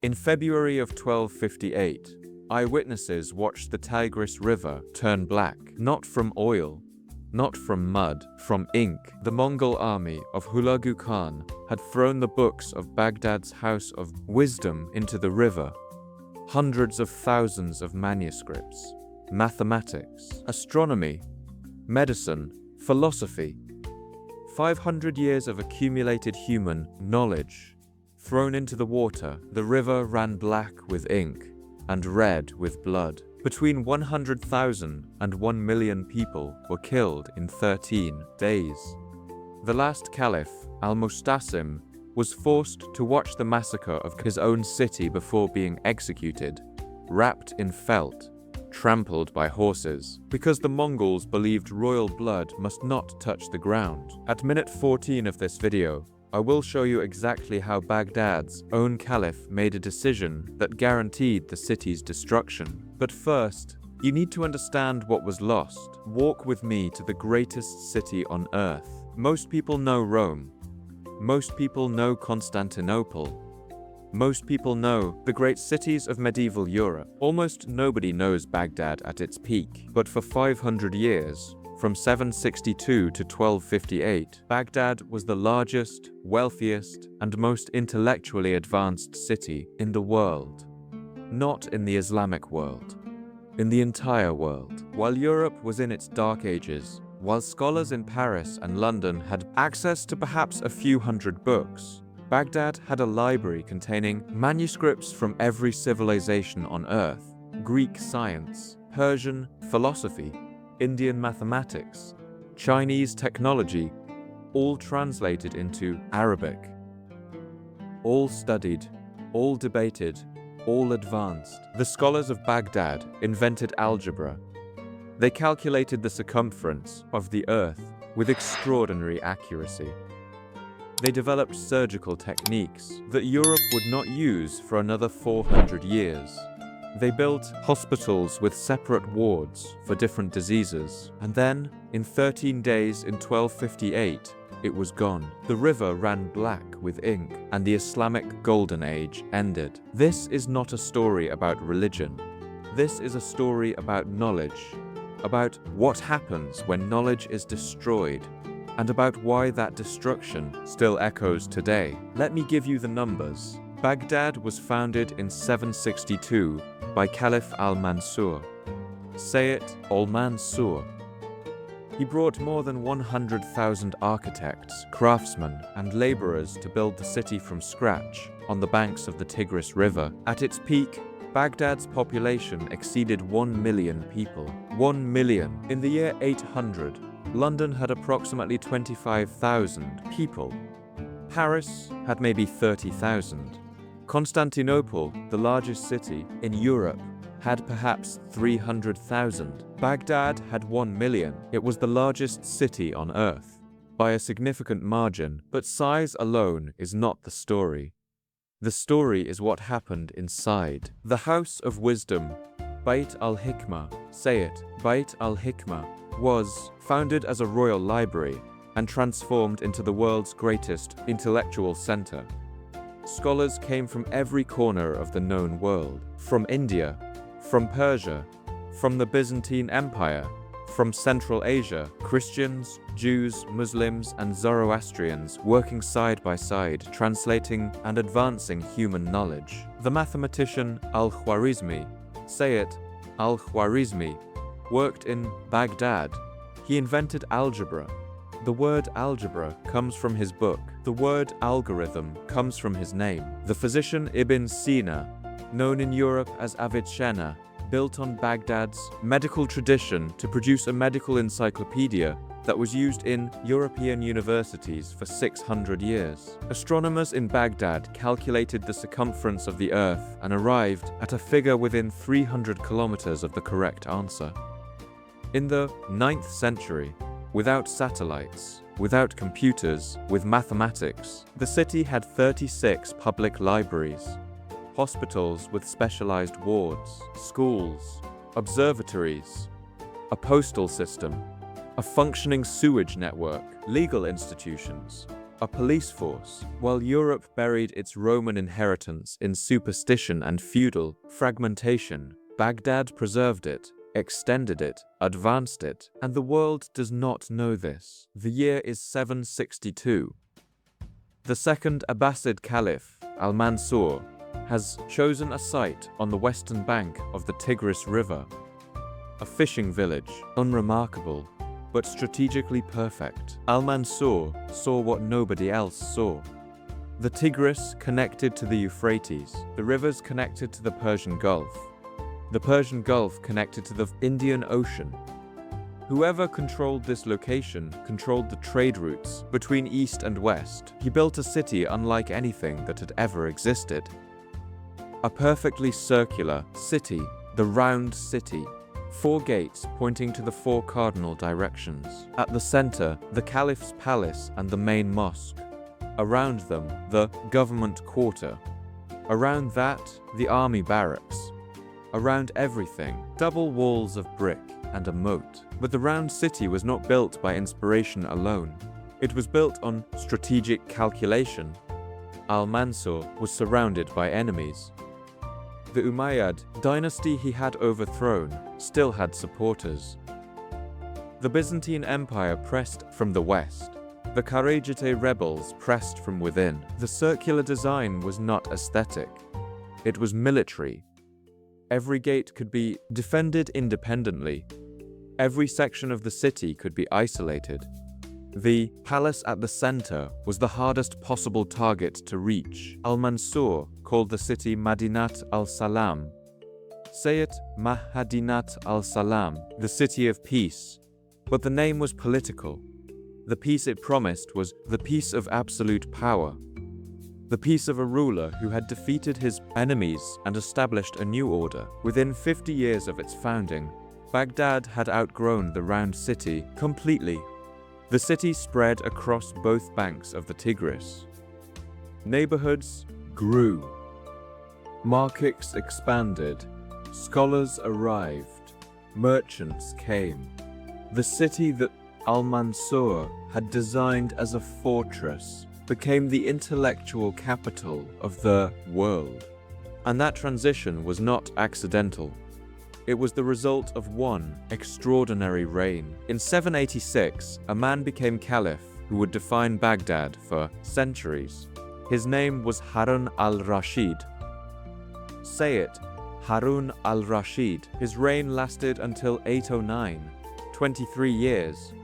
In February of 1258, eyewitnesses watched the Tigris River turn black, not from oil, not from mud, from ink. The Mongol army of Hulagu Khan had thrown the books of Baghdad's House of Wisdom into the river. Hundreds of thousands of manuscripts, mathematics, astronomy, medicine, philosophy, 500 years of accumulated human knowledge thrown into the water. The river ran black with ink and red with blood. Between 100,000 and 1 million people were killed in 13 days. The last caliph, Al-Mustasim, was forced to watch the massacre of his own city before being executed, wrapped in felt, trampled by horses, because the Mongols believed royal blood must not touch the ground. At minute 14 of this video, I will show you exactly how Baghdad's own caliph made a decision that guaranteed the city's destruction. But first, you need to understand what was lost. Walk with me to the greatest city on earth. Most people know Rome. Most people know Constantinople. Most people know the great cities of medieval Europe. Almost nobody knows Baghdad at its peak. But for 500 years, from 762 to 1258, Baghdad was the largest, wealthiest, and most intellectually advanced city in the world. Not in the Islamic world, in the entire world. While Europe was in its dark ages, while scholars in Paris and London had access to perhaps a few hundred books, Baghdad had a library containing manuscripts from every civilization on earth: Greek science, Persian philosophy, Indian mathematics, Chinese technology, all translated into Arabic. All studied, all debated, all advanced. The scholars of Baghdad invented algebra. They calculated the circumference of the earth with extraordinary accuracy. They developed surgical techniques that Europe would not use for another 400 years. They built hospitals with separate wards for different diseases. And then, in 13 days in 1258, it was gone. The river ran black with ink, and the Islamic Golden Age ended. This is not a story about religion. This is a story about knowledge, about what happens when knowledge is destroyed, and about why that destruction still echoes today. Let me give you the numbers. Baghdad was founded in 762 by Caliph al-Mansur. Say it, al-Mansur. He brought more than 100,000 architects, craftsmen, and laborers to build the city from scratch on the banks of the Tigris River. At its peak, Baghdad's population exceeded 1 million people. 1 million. In the year 800, London had approximately 25,000 people. Paris had maybe 30,000. Constantinople, the largest city in Europe, had perhaps 300,000. Baghdad had 1 million. It was the largest city on earth, by a significant margin, but size alone is not the story. The story is what happened inside. The House of Wisdom, Bayt al-Hikmah, say it, Bayt al-Hikmah, was founded as a royal library and transformed into the world's greatest intellectual center. Scholars came from every corner of the known world, from India, from Persia, from the Byzantine Empire, from Central Asia, Christians, Jews, Muslims, and Zoroastrians working side by side, translating and advancing human knowledge. The mathematician Al-Khwarizmi, say it, Al-Khwarizmi, worked in Baghdad. He invented algebra. The word algebra comes from his book. The word algorithm comes from his name. The physician Ibn Sina, known in Europe as Avicenna, built on Baghdad's medical tradition to produce a medical encyclopedia that was used in European universities for 600 years. Astronomers in Baghdad calculated the circumference of the Earth and arrived at a figure within 300 kilometers of the correct answer. In the 9th century, without satellites, without computers, with mathematics, the city had 36 public libraries, hospitals with specialized wards, schools, observatories, a postal system, a functioning sewage network, legal institutions, a police force. While Europe buried its Roman inheritance in superstition and feudal fragmentation, Baghdad preserved it, extended it, advanced it, and the world does not know this. The year is 762. The second Abbasid Caliph, Al-Mansur, has chosen a site on the western bank of the Tigris River. A fishing village, unremarkable, but strategically perfect. Al-Mansur saw what nobody else saw. The Tigris connected to the Euphrates, the rivers connected to the Persian Gulf. The Persian Gulf connected to the Indian Ocean. Whoever controlled this location controlled the trade routes between east and west. He built a city unlike anything that had ever existed. A perfectly circular city, the round city. 4 gates pointing to the 4 cardinal directions. At the center, the Caliph's palace and the main mosque. Around them, the government quarter. Around that, the army barracks. Around everything, double walls of brick and a moat. But the round city was not built by inspiration alone. It was built on strategic calculation. Al-Mansur was surrounded by enemies. The Umayyad dynasty he had overthrown still had supporters. The Byzantine Empire pressed from the west. The Karađite rebels pressed from within. The circular design was not aesthetic. It was military. Every gate could be defended independently. Every section of the city could be isolated. The palace at the center was the hardest possible target to reach. Al-Mansur called the city Madinat al-Salam. Say it, Mahadinat al-Salam, the city of peace. But the name was political. The peace it promised was the peace of absolute power. The peace of a ruler who had defeated his enemies and established a new order. Within 50 years of its founding, Baghdad had outgrown the round city completely. The city spread across both banks of the Tigris. Neighborhoods grew. Markets expanded. Scholars arrived. Merchants came. The city that Al-Mansur had designed as a fortress became the intellectual capital of the world. And that transition was not accidental. It was the result of one extraordinary reign. In 786, a man became caliph who would define Baghdad for centuries. His name was Harun al-Rashid. Say it, Harun al-Rashid. His reign lasted until 809, 23 years.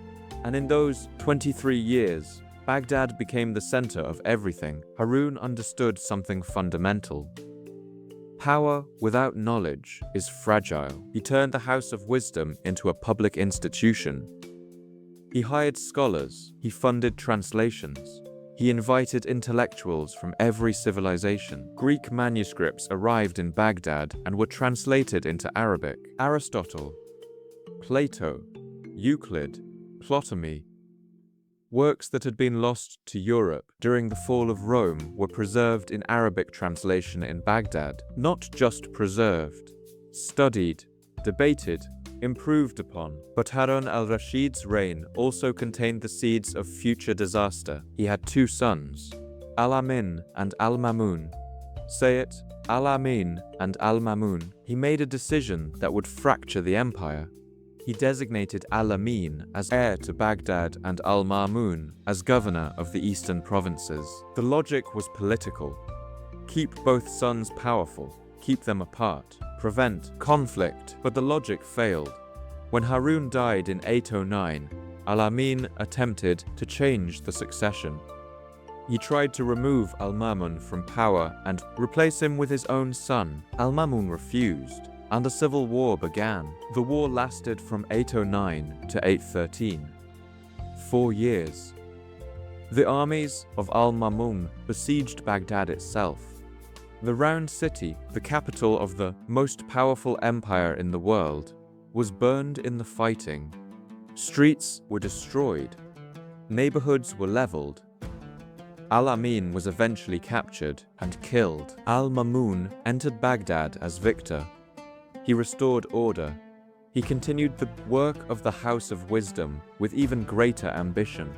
And in those 23 years, Baghdad became the center of everything. Harun understood something fundamental. Power without knowledge is fragile. He turned the House of Wisdom into a public institution. He hired scholars. He funded translations. He invited intellectuals from every civilization. Greek manuscripts arrived in Baghdad and were translated into Arabic. Aristotle, Plato, Euclid, Ptolemy. Works that had been lost to Europe during the fall of Rome were preserved in Arabic translation in Baghdad. Not just preserved, studied, debated, improved upon. But Harun al-Rashid's reign also contained the seeds of future disaster. He had 2 sons, Al-Amin and Al-Mamun. Say it, Al-Amin and Al-Mamun. He made a decision that would fracture the empire. He designated Al-Amin as heir to Baghdad and Al-Mamun as governor of the eastern provinces. The logic was political. Keep both sons powerful, keep them apart, prevent conflict. But the logic failed. When Harun died in 809, Al-Amin attempted to change the succession. He tried to remove Al-Mamun from power and replace him with his own son. Al-Mamun refused, and a civil war began. The war lasted from 809 to 813. 4 years. The armies of Al-Mamun besieged Baghdad itself. The round city, the capital of the most powerful empire in the world, was burned in the fighting. Streets were destroyed. Neighborhoods were leveled. Al-Amin was eventually captured and killed. Al-Mamun entered Baghdad as victor. He restored order. He continued the work of the House of Wisdom with even greater ambition.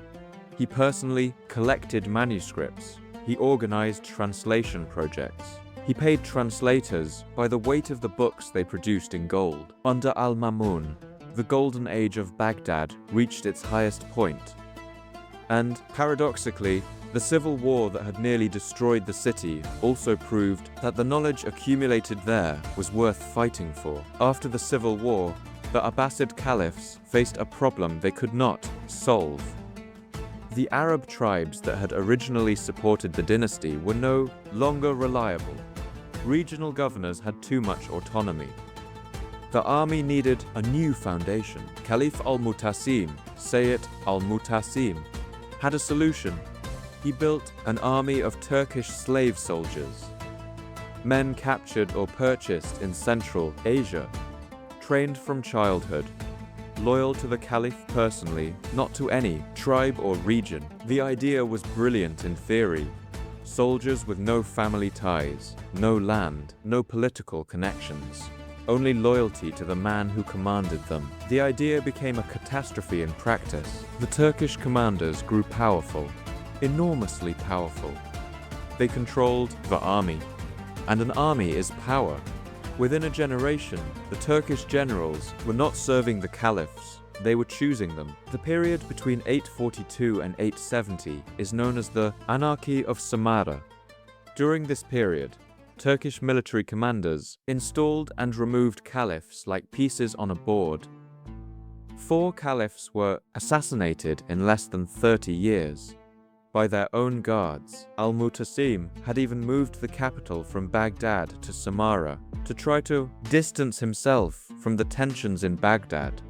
He personally collected manuscripts. He organized translation projects. He paid translators by the weight of the books they produced in gold. Under Al-Mamun, the golden age of Baghdad reached its highest point. And, paradoxically, the civil war that had nearly destroyed the city also proved that the knowledge accumulated there was worth fighting for. After the civil war, the Abbasid caliphs faced a problem they could not solve. The Arab tribes that had originally supported the dynasty were no longer reliable. Regional governors had too much autonomy. The army needed a new foundation. Caliph al-Mutasim, Sayyid al-Mutasim, had a solution. He built an army of Turkish slave soldiers, men captured or purchased in Central Asia, trained from childhood, loyal to the caliph personally, not to any tribe or region. The idea was brilliant in theory. Soldiers with no family ties, no land, no political connections, only loyalty to the man who commanded them. The idea became a catastrophe in practice. The Turkish commanders grew powerful, enormously powerful. They controlled the army, and an army is power. Within a generation, the Turkish generals were not serving the caliphs, they were choosing them. The period between 842 and 870 is known as the Anarchy of Samarra. During this period, Turkish military commanders installed and removed caliphs like pieces on a board. 4 caliphs were assassinated in less than 30 years by their own guards. Al-Mutasim had even moved the capital from Baghdad to Samarra to try to distance himself from the tensions in Baghdad.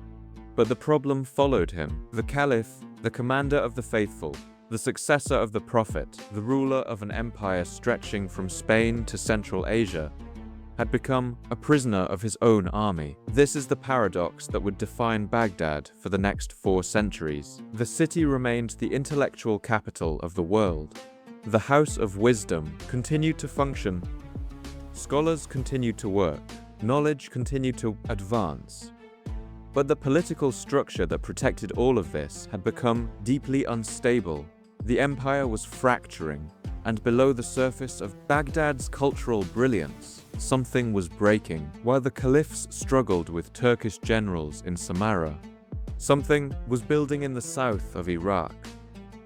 But the problem followed him. The caliph, the commander of the faithful, the successor of the prophet, the ruler of an empire stretching from Spain to Central Asia, had become a prisoner of his own army. This is the paradox that would define Baghdad for the next 4 centuries. The city remained the intellectual capital of the world. The house of wisdom continued to function. Scholars continued to work. Knowledge continued to advance. But the political structure that protected all of this had become deeply unstable. The empire was fracturing, and below the surface of Baghdad's cultural brilliance, something was breaking. While the caliphs struggled with Turkish generals in Samarra, something was building in the south of Iraq.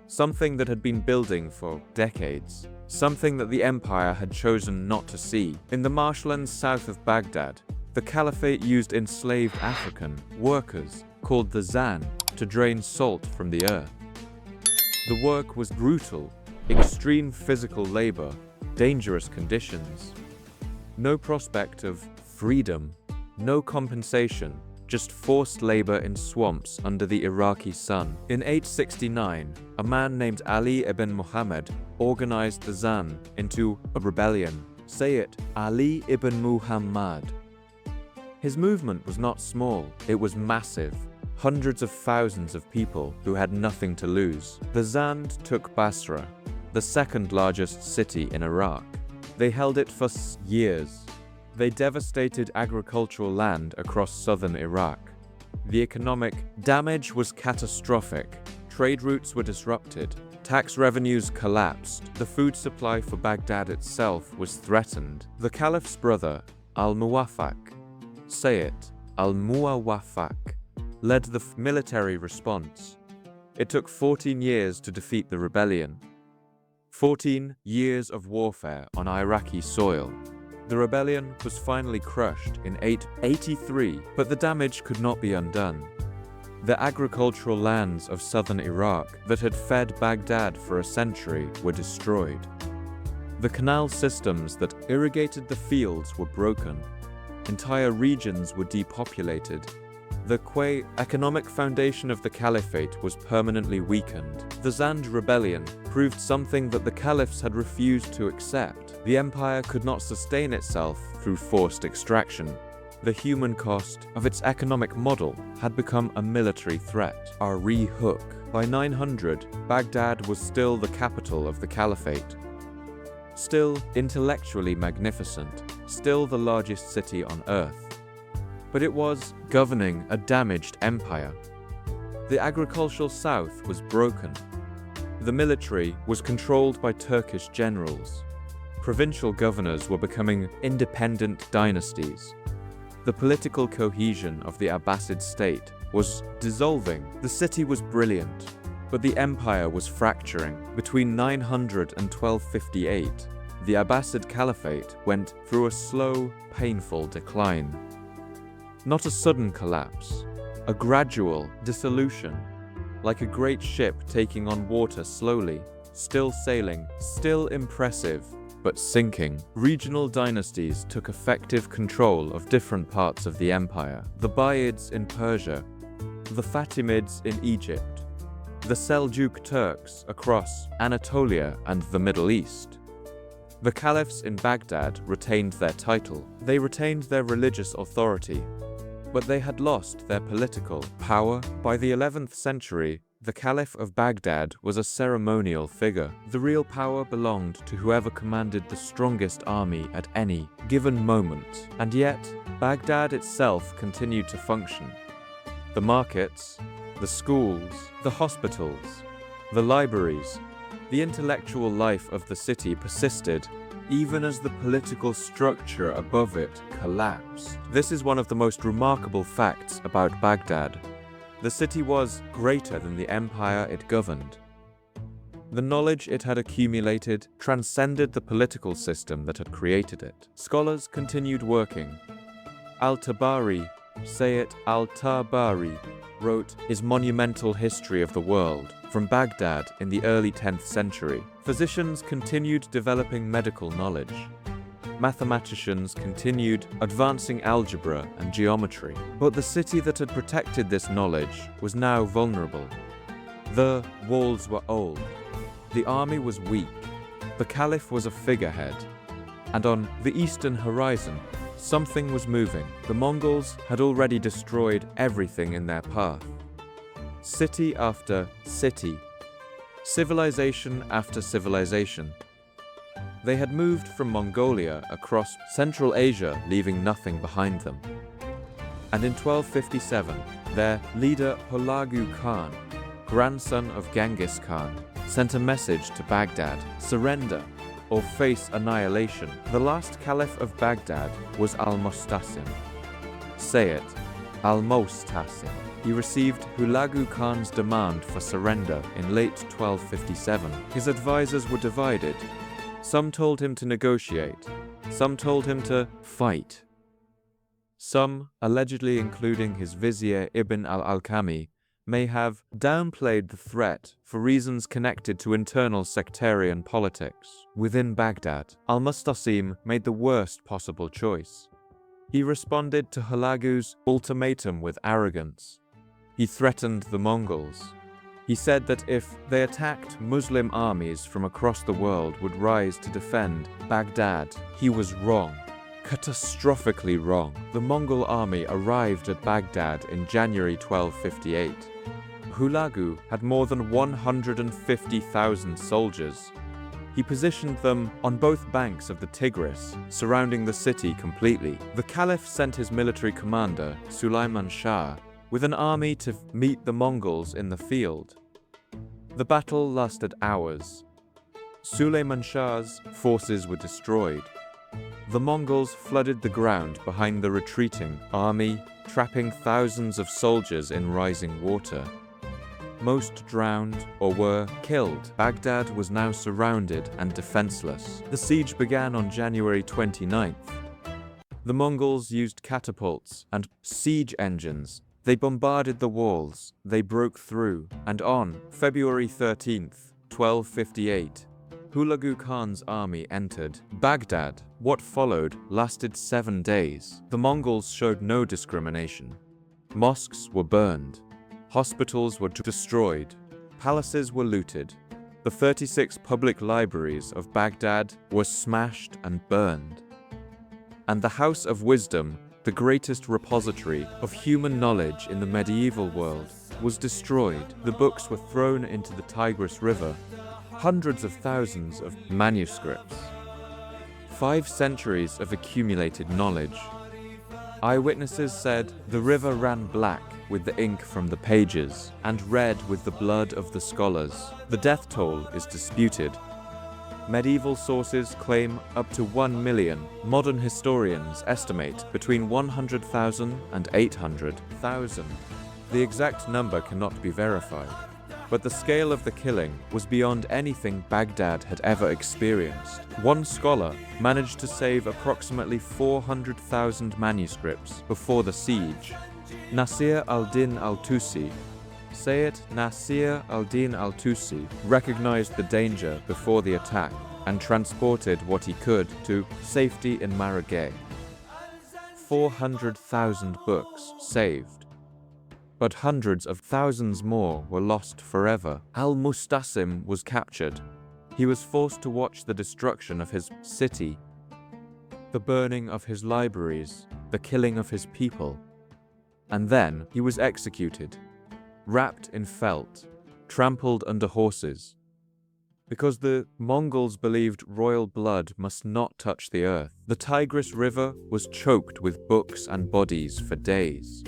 Something that had been building for decades. Something that the empire had chosen not to see. In the marshlands south of Baghdad, the Caliphate used enslaved African workers, called the Zan, to drain salt from the earth. The work was brutal, extreme physical labor, dangerous conditions. No prospect of freedom, no compensation, just forced labor in swamps under the Iraqi sun. In 869, a man named Ali ibn Muhammad organized the Zan into a rebellion. Sayyid Ali ibn Muhammad. His movement was not small, it was massive. Hundreds of thousands of people who had nothing to lose. The Zand took Basra, the second largest city in Iraq. They held it for years. They devastated agricultural land across southern Iraq. The economic damage was catastrophic. Trade routes were disrupted. Tax revenues collapsed. The food supply for Baghdad itself was threatened. The Caliph's brother, al-Muwaffaq, Sayyid al-Muwaffaq, led the military response. It took 14 years to defeat the rebellion. 14 years of warfare on Iraqi soil. The rebellion was finally crushed in 883, but the damage could not be undone. The agricultural lands of southern Iraq that had fed Baghdad for a century were destroyed. The canal systems that irrigated the fields were broken. Entire regions were depopulated. The economic foundation of the Caliphate was permanently weakened. The Zand rebellion proved something that the caliphs had refused to accept. The empire could not sustain itself through forced extraction. The human cost of its economic model had become a military threat, a re-hook. By 900, Baghdad was still the capital of the Caliphate. Still intellectually magnificent, still the largest city on earth. But it was governing a damaged empire. The agricultural south was broken. The military was controlled by Turkish generals. Provincial governors were becoming independent dynasties. The political cohesion of the Abbasid state was dissolving. The city was brilliant, but the empire was fracturing. Between 900 and 1258, the Abbasid Caliphate went through a slow, painful decline. Not a sudden collapse, a gradual dissolution, like a great ship taking on water slowly, still sailing, still impressive, but sinking. Regional dynasties took effective control of different parts of the empire. The Buyids in Persia, the Fatimids in Egypt, the Seljuk Turks across Anatolia and the Middle East. The caliphs in Baghdad retained their title. They retained their religious authority, but they had lost their political power. By the 11th century, the Caliph of Baghdad was a ceremonial figure. The real power belonged to whoever commanded the strongest army at any given moment. And yet, Baghdad itself continued to function. The markets, the schools, the hospitals, the libraries, the intellectual life of the city persisted, even as the political structure above it collapsed. This is one of the most remarkable facts about Baghdad. The city was greater than the empire it governed. The knowledge it had accumulated transcended the political system that had created it. Scholars continued working. Al-Tabari, Sayyid al-Tabari, wrote his monumental history of the world from Baghdad in the early 10th century. Physicians continued developing medical knowledge. Mathematicians continued advancing algebra and geometry. But the city that had protected this knowledge was now vulnerable. The walls were old. The army was weak. The caliph was a figurehead. And on the eastern horizon, something was moving. The Mongols had already destroyed everything in their path. City after city, civilization after civilization. They had moved from Mongolia across Central Asia, leaving nothing behind them. And in 1257, their leader Hulagu Khan, grandson of Genghis Khan, sent a message to Baghdad: surrender or face annihilation. The last caliph of Baghdad was al-Mustasim. Sayyid al-Mustasim. He received Hulagu Khan's demand for surrender in late 1257. His advisors were divided. Some told him to negotiate. Some told him to fight. Some, allegedly including his vizier Ibn al-Alkami, may have downplayed the threat for reasons connected to internal sectarian politics. Within Baghdad, al-Mustasim made the worst possible choice. He responded to Hulagu's ultimatum with arrogance. He threatened the Mongols. He said that if they attacked, Muslim armies from across the world would rise to defend Baghdad. He was wrong. Catastrophically wrong. The Mongol army arrived at Baghdad in January 1258. Hulagu had more than 150,000 soldiers. He positioned them on both banks of the Tigris, surrounding the city completely. The Caliph sent his military commander, Sulayman Shah, with an army to meet the Mongols in the field. The battle lasted hours. Sulayman Shah's forces were destroyed. The Mongols flooded the ground behind the retreating army, trapping thousands of soldiers in rising water. Most drowned or were killed. Baghdad was now surrounded and defenseless. The siege began on January 29th. The Mongols used catapults and siege engines. They bombarded the walls, they broke through, and on February 13th, 1258, Hulagu Khan's army entered Baghdad. What followed lasted 7 days. The Mongols showed no discrimination. Mosques were burned. Hospitals were destroyed. Palaces were looted. The 36 public libraries of Baghdad were smashed and burned. And the House of Wisdom, the greatest repository of human knowledge in the medieval world, was destroyed. The books were thrown into the Tigris River. Hundreds of thousands of manuscripts. 5 centuries of accumulated knowledge. Eyewitnesses said the river ran black with the ink from the pages and red with the blood of the scholars. The death toll is disputed. Medieval sources claim up to 1 million. Modern historians estimate between 100,000 and 800,000. The exact number cannot be verified, but the scale of the killing was beyond anything Baghdad had ever experienced. One scholar managed to save approximately 400,000 manuscripts before the siege. Nasir al-Din al-Tusi, Nasir al-Din al-Tusi, recognized the danger before the attack and transported what he could to safety in Marageh. 400,000 books saved, but hundreds of thousands more were lost forever. Al-Mustasim was captured. He was forced to watch the destruction of his city, the burning of his libraries, the killing of his people, and then he was executed, wrapped in felt, trampled under horses, because the Mongols believed royal blood must not touch the earth. The Tigris River was choked with books and bodies for days.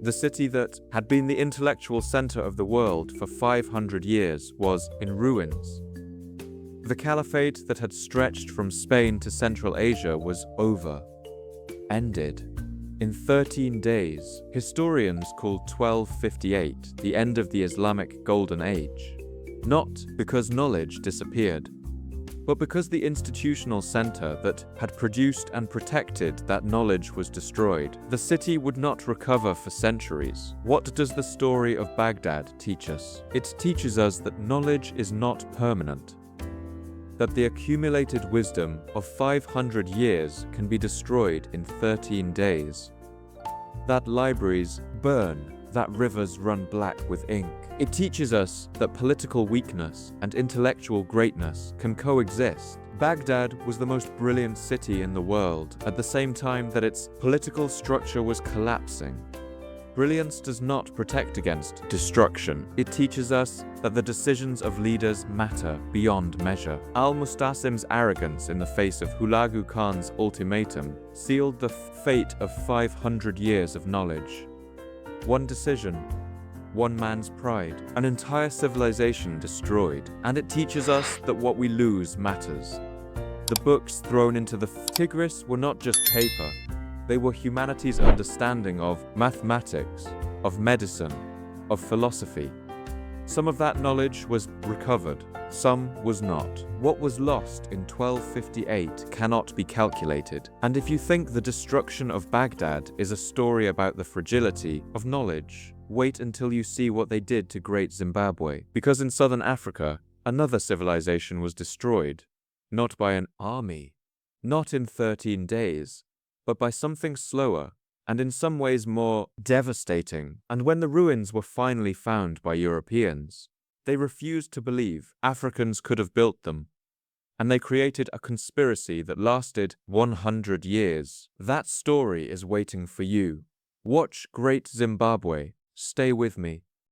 The city that had been the intellectual center of the world for 500 years was in ruins. The Caliphate that had stretched from Spain to Central Asia was over, ended. In 13 days, historians call 1258 the end of the Islamic Golden Age. Not because knowledge disappeared, but because the institutional center that had produced and protected that knowledge was destroyed. The city would not recover for centuries. What does the story of Baghdad teach us? It teaches us that knowledge is not permanent, that the accumulated wisdom of 500 years can be destroyed in 13 days, that libraries burn, that rivers run black with ink. It teaches us that political weakness and intellectual greatness can coexist. Baghdad was the most brilliant city in the world at the same time that its political structure was collapsing. Brilliance does not protect against destruction. It teaches us that the decisions of leaders matter beyond measure. Al-Mustasim's arrogance in the face of Hulagu Khan's ultimatum sealed the fate of 500 years of knowledge. One decision, one man's pride, an entire civilization destroyed. And it teaches us that what we lose matters. The books thrown into the Tigris were not just paper. They were humanity's understanding of mathematics, of medicine, of philosophy. Some of that knowledge was recovered, some was not. What was lost in 1258 cannot be calculated. And if you think the destruction of Baghdad is a story about the fragility of knowledge, wait until you see what they did to Great Zimbabwe. Because in southern Africa, another civilization was destroyed, not by an army, not in 13 days, but by something slower and in some ways more devastating. And when the ruins were finally found by Europeans, they refused to believe Africans could have built them, and they created a conspiracy that lasted 100 years. That story is waiting for you. Watch Great Zimbabwe. Stay with me.